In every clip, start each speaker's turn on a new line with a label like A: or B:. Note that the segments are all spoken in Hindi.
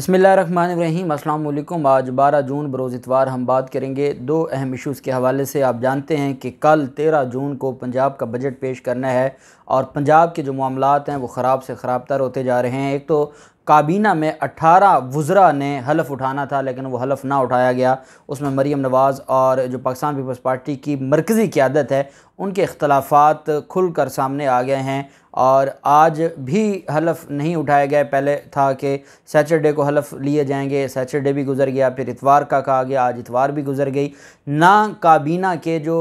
A: बिस्मिल्लाहिर्रहमानिर्रहीम। अस्सलाम वालेकुम। आज 12 जून बरोज़ इतवार हम बात करेंगे दो अहम इशूज़ के हवाले से। आप जानते हैं कि कल 13 जून को पंजाब का बजट पेश करना है और पंजाब के जो मामलात हैं वो ख़राब से ख़राब तर होते जा रहे हैं। एक तो काबीना में 18 वज़रा ने हलफ़ उठाना था लेकिन वो हलफ़ ना उठाया गया। उसमें मरीम नवाज़ और जो पाकिस्तान पीपल्स पार्टी की मरकज़ी क़यादत है उनके इख्तलाफात खुल कर सामने आ गए हैं और आज भी हलफ़ नहीं उठाया गया। पहले था कि सैटरडे को हलफ़ लिए जाएंगे, सैटरडे भी गुज़र गया, फिर इतवार का कहा गया, आज इतवार भी गुज़र गई। ना काबीना के जो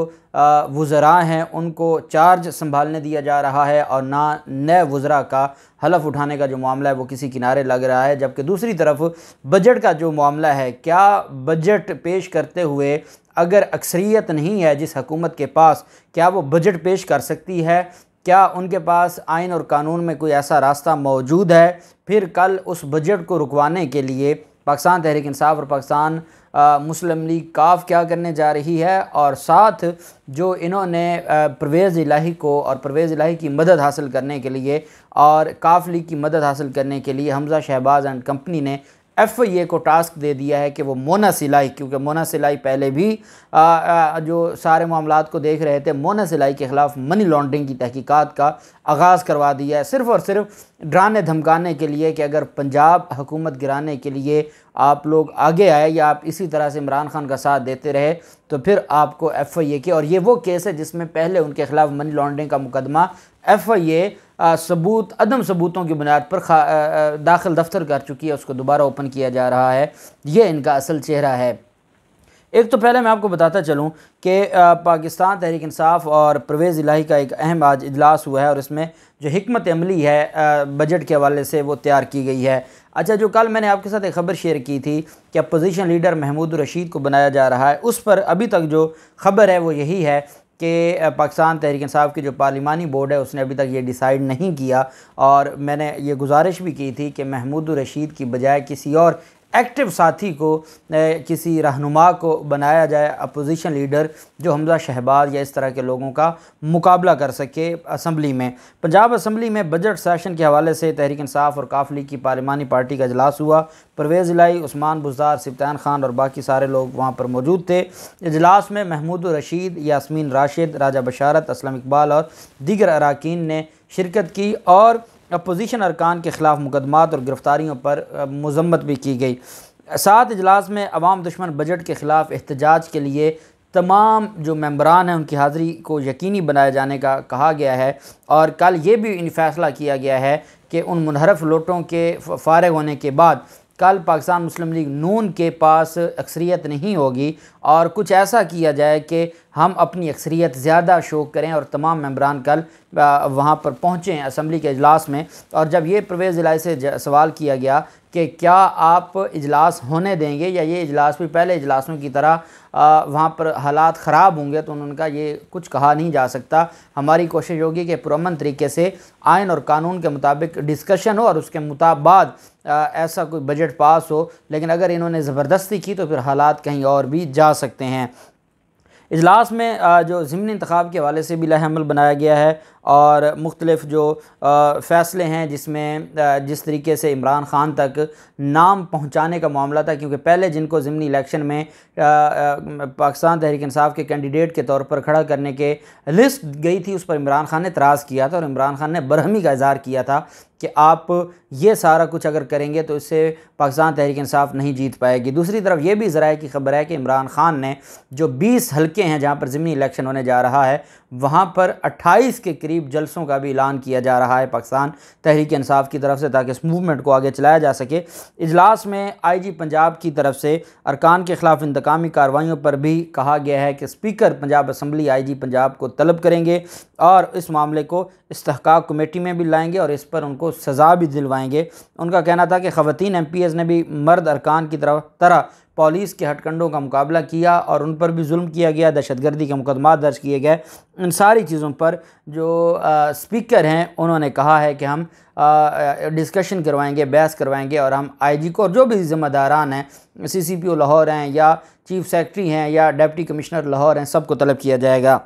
A: वज़रा हैं उनको चार्ज संभालने दिया जा रहा है और ना नए वज़रा का हलफ़ उठाने का जो मामला है वो किसी किनारे लग रहा है। जबकि दूसरी तरफ बजट का जो मामला है, क्या बजट पेश करते हुए अगर अक्सरियत नहीं है जिस हुकूमत के पास, क्या वो बजट पेश कर सकती है? क्या उनके पास आइन और कानून में कोई ऐसा रास्ता मौजूद है? फिर कल उस बजट को रुकवाने के लिए पाकिस्तान तहरीक इंसाफ और पाकिस्तान मुस्लिम लीग काफ क्या करने जा रही है? और साथ जो इन्होंने परवेज़ इलाही को और परवेज़ इलाही की मदद हासिल करने के लिए और काफ लीग की मदद हासिल करने के लिए हमज़ा शहबाज एंड कंपनी ने FIA को टास्क दे दिया है कि वो मोना सिलाई, क्योंकि मोना सिलाई पहले भी जो सारे मामलात को देख रहे थे, मोना सिलाई के ख़िलाफ़ मनी लॉन्ड्रिंग की तहकीकात का आगाज़ करवा दिया है, सिर्फ़ और सिर्फ डराने धमकाने के लिए कि अगर पंजाब हुकूमत गिराने के लिए आप लोग आगे आए या आप इसी तरह से इमरान खान का साथ देते रहे तो फिर आपको FIA के, और ये वो केस है जिसमें पहले उनके ख़िलाफ़ मनी लॉन्ड्रिंग का मुकदमा FIA सबूत अदम सबूतों की बुनियाद पर दाखिल दफ्तर कर चुकी है, उसको दोबारा ओपन किया जा रहा है। ये इनका असल चेहरा है। एक तो पहले मैं आपको बताता चलूँ कि पाकिस्तान तहरीक इंसाफ और परवेज़ इलाही का एक अहम आज इजलास हुआ है और इसमें जो हिकमत अमली है बजट के हवाले से वो तैयार की गई है। अच्छा, जो कल मैंने आपके साथ एक ख़बर शेयर की थी कि अपोजिशन लीडर महमूद रशीद को बनाया जा रहा है, उस पर अभी तक जो ख़बर है वो यही है कि पाकिस्तान तहरीक इंसाफ की जो पार्लिमानी बोर्ड है उसने अभी तक ये डिसाइड नहीं किया। और मैंने ये गुजारिश भी की थी कि महमूद रशीद की बजाय किसी और एक्टिव साथी को, किसी रहनुमा को बनाया जाए अपोजिशन लीडर, जो हमज़ा शहबाज या इस तरह के लोगों का मुकाबला कर सके असम्बली में। पंजाब असम्बली में बजट सेशन के हवाले से तहरीक इंसाफ और काफ लीग की पार्लिमानी पार्टी का इजलास हुआ। परवेज़ इलाही, उस्मान बुज़दार, सिब्तान खान और बाकी सारे लोग वहाँ पर मौजूद थे। इजलास में महमूद रशीद, यास्मीन राशिद, राजा बशारत, असलम इकबाल और दीगर अरकान ने शिरकत की और अपोजिशन अरकान के ख़िलाफ़ मुकदमात और गिरफ़्तारियों पर मज़म्मत भी की गई। साथ इजलास में अवाम दुश्मन बजट के ख़िलाफ़ एहतजाज के लिए तमाम जो मेंबरान हैं उनकी हाज़िरी को यकीनी बनाए जाने का कहा गया है। और कल ये भी फ़ैसला किया गया है कि उन मुनहरफ लोटों के फ़ारिग होने के बाद कल पाकिस्तान मुस्लिम लीग नून के पास अक्सरियत नहीं होगी और कुछ ऐसा किया जाए कि हम अपनी अक्सरियत ज़्यादा शो करें और तमाम मेंबरान कल वहाँ पर पहुँचें असम्बली के इजलास में। और जब ये परवेज़ इलाही से सवाल किया गया कि क्या आप इजलास होने देंगे या ये इजलास भी पहले इजलासों की तरह वहाँ पर हालात ख़राब होंगे, तो उन्होंने कहा ये कुछ कहा नहीं जा सकता। हमारी कोशिश होगी कि पुरअमन तरीके से आइन और कानून के मुताबिक डिस्कशन हो और उसके बाद ऐसा कोई बजट पास हो, लेकिन अगर इन्होंने ज़बरदस्ती की तो फिर हालात कहीं और भी जा सकते हैं। इजलास में जो ज़िमनी इंतखाब के हवाले से भी लाहेअमल बनाया गया है और मुख्तलिफ़ जो फ़ैसले हैं जिसमें जिस तरीके से इमरान खान तक नाम पहुंचाने का मामला था, क्योंकि पहले जिनको ज़िमनी इलेक्शन में पाकिस्तान तहरीक इंसाफ के कैंडिडेट के तौर पर खड़ा करने के लिस्ट गई थी उस पर इमरान खान ने एतराज़ किया था और इमरान खान ने बरहमी का इज़हार किया था कि आप ये सारा कुछ अगर करेंगे तो इससे पाकिस्तान तहरीक इंसाफ नहीं जीत पाएगी। दूसरी तरफ ये भी ज़राए की खबर है कि इमरान खान ने जो 20 हलके हैं जहाँ पर ज़िमनी इलेक्शन होने जा रहा है वहाँ पर 28 के करीब जलसों का भी ऐलान किया जा रहा है पाकिस्तान तहरीक इंसाफ की तरफ से, ताकि इस मूवमेंट को आगे चलाया जा सके। इजलास में IG पंजाब की तरफ से अरकान के ख़िलाफ़ इंतकामी कार्रवाइयों पर भी कहा गया है कि speaker Punjab assembly IG Punjab को तलब करेंगे और इस मामले को इस्तेहकाक कमेटी में भी लाएंगे और इस पर उनको सज़ा भी दिलवाएंगे। उनका कहना था कि ख़वातीन MPs ने भी मर्द अरकान की तरह पुलिस के हथकंडों का मुकाबला किया और उन पर भी जुल्म किया गया, दहशतगर्दी के मुकदमा दर्ज किए गए। इन सारी चीज़ों पर जो स्पीकर हैं उन्होंने कहा है कि हम डिस्कशन करवाएंगे, बहस करवाएंगे और हम IG को और जो भी ज़िम्मेदारान हैं, CCPO लाहौर हैं या चीफ सेक्रेटरी हैं या डिप्टी कमिश्नर लाहौर हैं, सबको तलब किया जाएगा।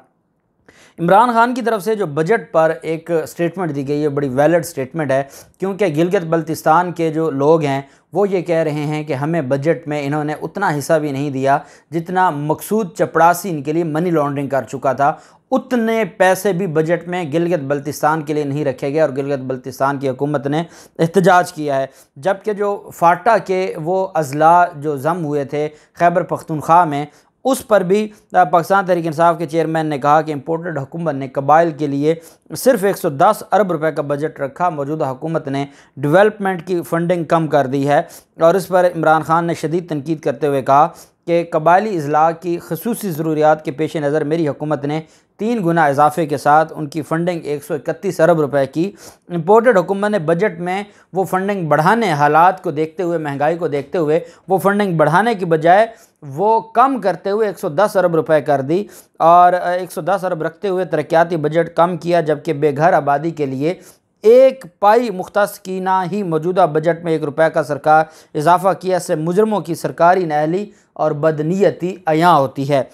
A: इमरान खान की तरफ से जो बजट पर एक स्टेटमेंट दी गई है बड़ी वैलिड स्टेटमेंट है, क्योंकि गिलगित बल्तिस्तान के जो लोग हैं वो ये कह रहे हैं कि हमें बजट में इन्होंने उतना हिस्सा भी नहीं दिया जितना मकसूद चपड़ासी इनके लिए मनी लॉन्ड्रिंग कर चुका था। उतने पैसे भी बजट में गिलगित बल्तिस्तान के लिए नहीं रखे गए और गिलगित बल्तिस्तान की हुकूमत ने एहतजाज किया है। जबकि जो फाटा के वो अजला जो जम हुए थे खैबर पख्तूनख्वा में, उस पर भी पाकिस्तान तहरीक इंसाफ के चेयरमैन ने कहा कि इम्पोर्टेड हुकूमत ने कबाइल के लिए सिर्फ 110 अरब रुपए का बजट रखा। मौजूदा हुकूमत ने डेवलपमेंट की फंडिंग कम कर दी है और इस पर इमरान खान ने शदीद तनकीद करते हुए कहा कि कबायली अजला की खसूसी ज़रूरियात के पेश नज़र मेरी हुकूमत ने 3 गुना इजाफे के साथ उनकी फ़ंडिंग 131 अरब रुपए की। इम्पोर्टेड हुकूमत ने बजट में वो फ़ंडिंग बढ़ाने, हालात को देखते हुए, महंगाई को देखते हुए वो फ़ंडिंग बढ़ाने की बजाय वो कम करते हुए 110 अरब रुपए कर दी और 110 अरब रखते हुए तरक्याती बजट कम किया। जबकि बेघर आबादी के लिए 1 पाई मुख्तस की ना ही मौजूदा बजट में 1 रुपये का सरकार इजाफा किया से मुजरमों की सरकारी नाअहली और बदनीयती अयां होती है।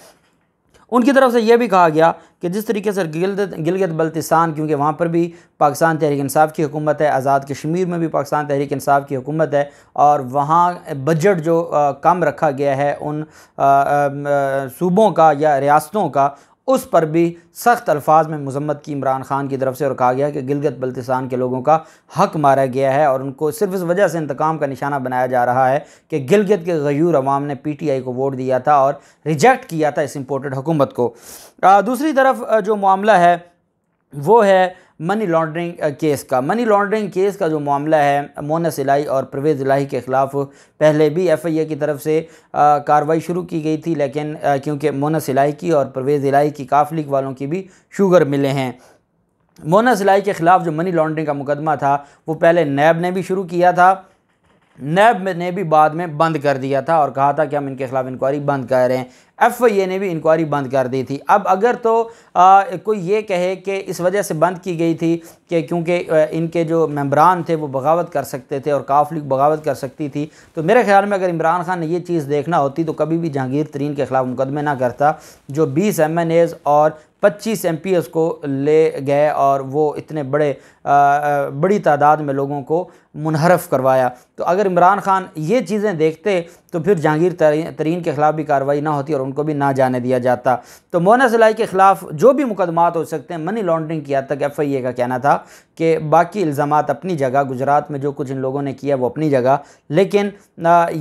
A: उनकी तरफ से यह भी कहा गया कि जिस तरीके से गिलगित बल्तिस्तान, क्योंकि वहाँ पर भी पाकिस्तान तहरीक इंसाफ की हुकूमत है, आज़ाद कश्मीर में भी पाकिस्तान तहरीक इंसाफ की हुकूमत है और वहाँ बजट जो कम रखा गया है उन सूबों का या रियासतों का, उस पर भी सख्त अल्फाज में मजम्मत की इमरान खान की तरफ से और कहा गया कि गिलगित बल्तिस्तान के लोगों का हक मारा गया है और उनको सिर्फ इस वजह से इंतकाम का निशाना बनाया जा रहा है कि गिलगित के गयूर अवाम ने PTI को वोट दिया था और रिजेक्ट किया था इस इम्पोर्टेड हुकूमत को। दूसरी तरफ जो मामला है वो है मनी लॉन्ड्रिंग केस का। मनी लॉन्ड्रिंग केस का जो मामला है, मोनस इलाही और परवेज़ इलाही के ख़िलाफ़ पहले भी FIA की तरफ से कार्रवाई शुरू की गई थी, लेकिन क्योंकि मोनस इलाही की और परवेज़ इलाही की काफ लीग वालों की भी शुगर मिले हैं। मोनस इलाही के ख़िलाफ़ जो मनी लॉन्ड्रिंग का मुकदमा था वो पहले नैब ने भी शुरू किया था, नैब ने भी बाद में बंद कर दिया था और कहा था कि हम इनके खिलाफ इंक्वायरी बंद कर रहे हैं। FIA ने भी इंक्वायरी बंद कर दी थी। अब अगर तो कोई ये कहे कि इस वजह से बंद की गई थी कि क्योंकि इनके जो मेंबरान थे वो बगावत कर सकते थे और काफ लीग बगावत कर सकती थी, तो मेरे ख्याल में अगर इमरान खान ने ये चीज़ देखना होती तो कभी भी जहांगीर तरीन के ख़िलाफ़ मुकदमे ना करता, जो 20 MNAs और 25 MPs को ले गए और वो इतने बड़ी तादाद में लोगों को मुनहरफ करवाया। तो अगर इमरान खान ये चीज़ें देखते तो फिर जहांगीर तरीन के ख़िलाफ़ भी कार्रवाई ना होती और उनको भी ना जाने दिया जाता। तो मोनस इलाही के ख़िलाफ़ जो भी मुकदमात हो सकते हैं, मनी लॉन्ड्रिंग की हद तक FIA का कहना था कि बाकी इल्ज़ामात अपनी जगह, गुजरात में जो कुछ इन लोगों ने किया वो अपनी जगह, लेकिन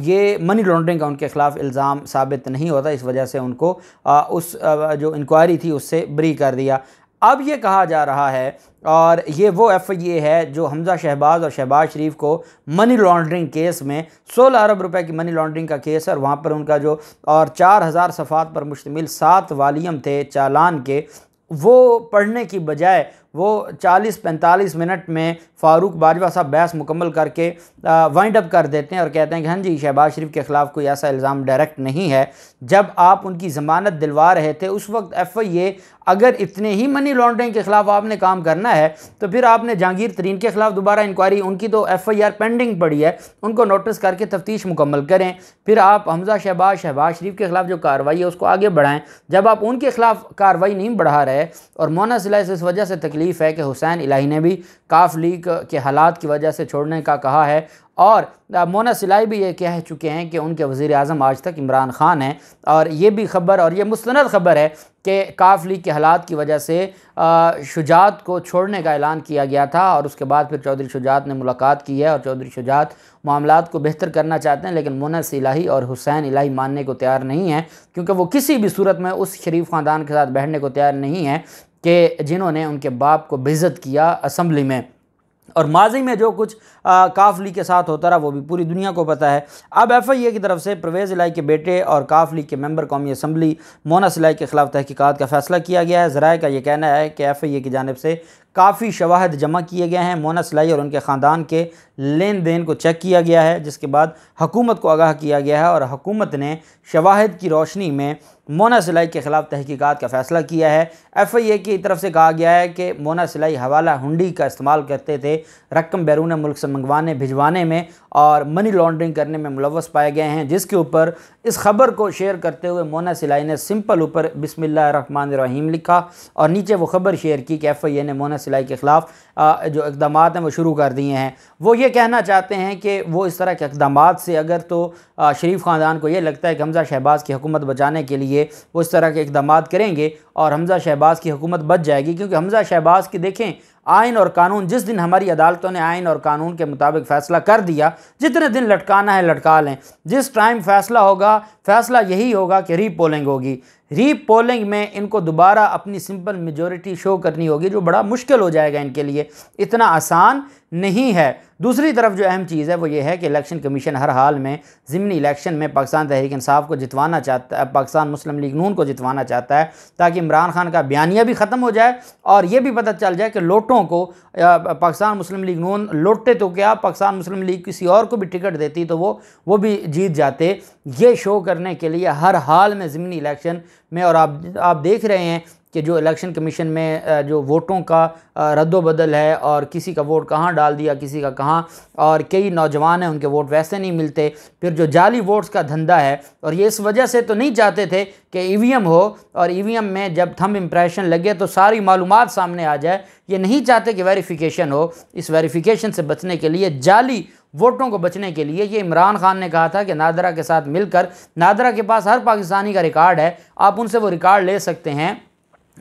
A: ये मनी लॉन्ड्रिंग का उनके ख़िलाफ़ इल्ज़ाम साबित नहीं होता, इस वजह से उनको उस जो इंक्वायरी थी उससे बरी कर दिया। अब ये कहा जा रहा है और ये वो FIA है जो हमजा शहबाज और शहबाज शरीफ को मनी लॉन्ड्रिंग केस में 16 अरब रुपए की मनी लॉन्ड्रिंग का केस है और वहाँ पर उनका जो और 4000 सफ़ात पर मुश्तमिल 7 वालियम थे चालान के, वो पढ़ने की बजाय वो 40-45 मिनट में फ़ारूक बाजवा साहब बहस मुकम्मल करके वाइंड अप कर देते हैं और कहते हैं कि हाँ जी, शहबाज शरीफ के ख़िलाफ़ कोई ऐसा इल्ज़ाम डायरेक्ट नहीं है। जब आप उनकी ज़मानत दिलवा रहे थे उस वक्त FIA, अगर इतने ही मनी लॉन्ड्रिंग के ख़िलाफ़ आपने काम करना है तो फिर आपने जहांगीर तरीन के ख़िलाफ़ दोबारा इंक्वायरी, उनकी तो FIR पेंडिंग पड़ी है, उनको नोटिस करके तफ्तीश मुकम्मल करें। फिर आप हमजा शहबाज शरीफ के ख़िलाफ़ जो कार्रवाई है उसको आगे बढ़ाएँ। जब आप उनके ख़िलाफ़ कार्रवाई नहीं बढ़ा रहे और मोनस इलाही से इस वजह से तकलीफ़ है कि हुसैन इलाही ने भी काफ लीग के हालात की वजह से छोड़ने का कहा है और मोनस इलाही भी ये कह चुके हैं कि उनके वज़ीर आज़म आज तक इमरान खान हैं और ये भी ख़बर और ये मुस्तनद ख़बर है कि काफ लीग के हालात की वजह से शुजात को छोड़ने का ऐलान किया गया था और उसके बाद फिर चौधरी शुजात ने मुलाकात की है और चौधरी शुजात मामलात को बेहतर करना चाहते हैं, लेकिन मोनस इलाही और हुसैन इलाही मानने को तैयार नहीं हैं, क्योंकि वो किसी भी सूरत में उस शरीफ ख़ानदान के साथ बैठने को तैयार नहीं है कि जिन्होंने उनके बाप को बेइज्जत किया असम्बली में। और माजी में जो कुछ काफ लीग के साथ होता रहा वो भी पूरी दुनिया को पता है। अब FIA की तरफ से परवेज़ इलाही के बेटे और काफ लीग के मेंबर कौमी असम्बली मोनस इलाही के ख़िलाफ़ तहकीकात का फ़ैसला किया गया है। ज़राए का ये कहना है कि FIA की जानिब से काफ़ी शवाहिद जमा किए गए हैं, मोनस इलाही और उनके ख़ानदान के लेन देन को चेक किया गया है, जिसके बाद हुकूमत को आगाह किया गया है और हुकूमत ने शवाहिद की रोशनी में मोनस इलाही के ख़िलाफ़ तहकीकात का फ़ैसला किया है। FIA की तरफ से कहा गया है कि मोनस इलाही हवाला हुंडी का इस्तेमाल करते थे रकम बैरून मुल्क से मंगवाने भिजवाने में और मनी लॉन्ड्रिंग करने में मुलव्वस पाए गए हैं, जिसके ऊपर इस खबर को शेयर करते हुए मोना सिलाई ने सिंपल ऊपर बिस्मिल्लाहिर्रहमानिर्रहीम लिखा और नीचे वो खबर शेयर की कि FIA ने मोना सिलाई के ख़िलाफ़ जो इक़दाम हैं वो शुरू कर दिए हैं। वो ये कहना चाहते हैं कि वो इस तरह के इक़दाम से अगर तो शरीफ ख़ानदान को ये लगता है कि हमज़ा शहबाज की हुकूमत बचाने के लिए वो इस तरह के इक़दाम करेंगे और हमज़ा शहबाज की हुकूमत बच जाएगी, क्योंकि हमज़ा शहबाज की देखें आइन और कानून, जिस दिन हमारी अदालतों ने आइन और कानून के मुताबिक फ़ैसला कर दिया, जितने दिन लटकाना है लटका लें, जिस टाइम फ़ैसला होगा फ़ैसला यही होगा कि रीपोलिंग होगी। रीपोलिंग में इनको दोबारा अपनी सिंपल मेजॉरिटी शो करनी होगी, जो बड़ा मुश्किल हो जाएगा इनके लिए, इतना आसान नहीं है। दूसरी तरफ जो अहम चीज़ है वो ये है कि इलेक्शन कमीशन हर हाल में ज़िमनी इलेक्शन में पाकिस्तान तहरीक इंसाफ को जितवाना चाहता है, पाकिस्तान मुस्लिम लीग नून को जितवाना चाहता है, ताकि इमरान खान का बयानिया भी ख़त्म हो जाए और ये भी पता चल जाए कि लोटों को पाकिस्तान मुस्लिम लीग नून लोटे तो क्या, पाकिस्तान मुस्लिम लीग किसी और को भी टिकट देती तो वो भी जीत जाते। ये शो करने के लिए हर हाल में ज़िमनी इलेक्शन में, और आप देख रहे हैं कि जो इलेक्शन कमीशन में जो वोटों का रद्दोबदल है और किसी का वोट कहाँ डाल दिया किसी का कहाँ, और कई नौजवान हैं उनके वोट वैसे नहीं मिलते, फिर जो जाली वोट्स का धंधा है। और ये इस वजह से तो नहीं चाहते थे कि EVM हो और EVM में जब थंब इम्प्रेशन लगे तो सारी मालूमात सामने आ जाए, ये नहीं चाहते कि वेरिफिकेशन हो। इस वेरिफिकेशन से बचने के लिए, जाली वोटों को बचने के लिए, ये इमरान खान ने कहा था कि नादरा के साथ मिलकर, नादरा के पास हर पाकिस्तानी का रिकॉर्ड है, आप उनसे वो रिकॉर्ड ले सकते हैं,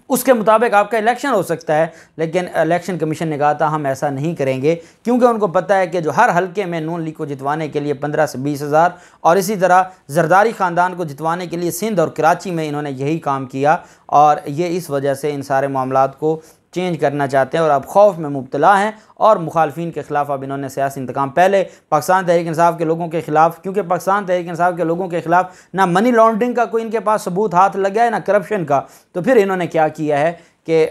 A: उसके मुताबिक आपका इलेक्शन हो सकता है। लेकिन इलेक्शन कमीशन ने कहा था हम ऐसा नहीं करेंगे, क्योंकि उनको पता है कि जो हर हलके में नून लीग को जितवाने के लिए 15 से 20 हज़ार, और इसी तरह जरदारी ख़ानदान को जितवाने के लिए सिंध और कराची में इन्होंने यही काम किया, और ये इस वजह से इन सारे मामलात को चेंज करना चाहते हैं और अब खौफ में मुब्तला हैं और मुखालफिन के ख़िलाफ़ अब इन्होंने सियासी इंतकाम, पहले पाकिस्तान तहरीक इंसाफ के लोगों के ख़िलाफ़, क्योंकि पाकिस्तान तहरीक इंसाफ के लोगों के ख़िलाफ़ ना मनी लॉन्ड्रिंग का कोई इनके पास सबूत हाथ लग गया है ना करप्शन का, तो फिर इन्होंने क्या किया है कि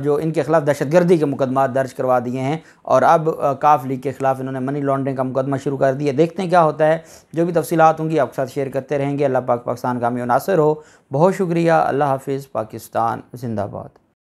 A: जो इनके ख़िलाफ़ दहशतगर्दी के मुकदमा दर्ज करवा दिए हैं और अब काफ लीग के ख़िलाफ़ इन्होंने मनी लॉन्ड्रिंग का मुकदमा शुरू कर दिया। देखते हैं क्या होता है, जो भी तफसीलात होंगी आपके साथ शेयर करते रहेंगे। अल्लाह पाक पाकिस्तान कामयाब नासिर हो। बहुत शुक्रिया। अल्लाह हाफिज़। पाकिस्तान जिंदाबाद।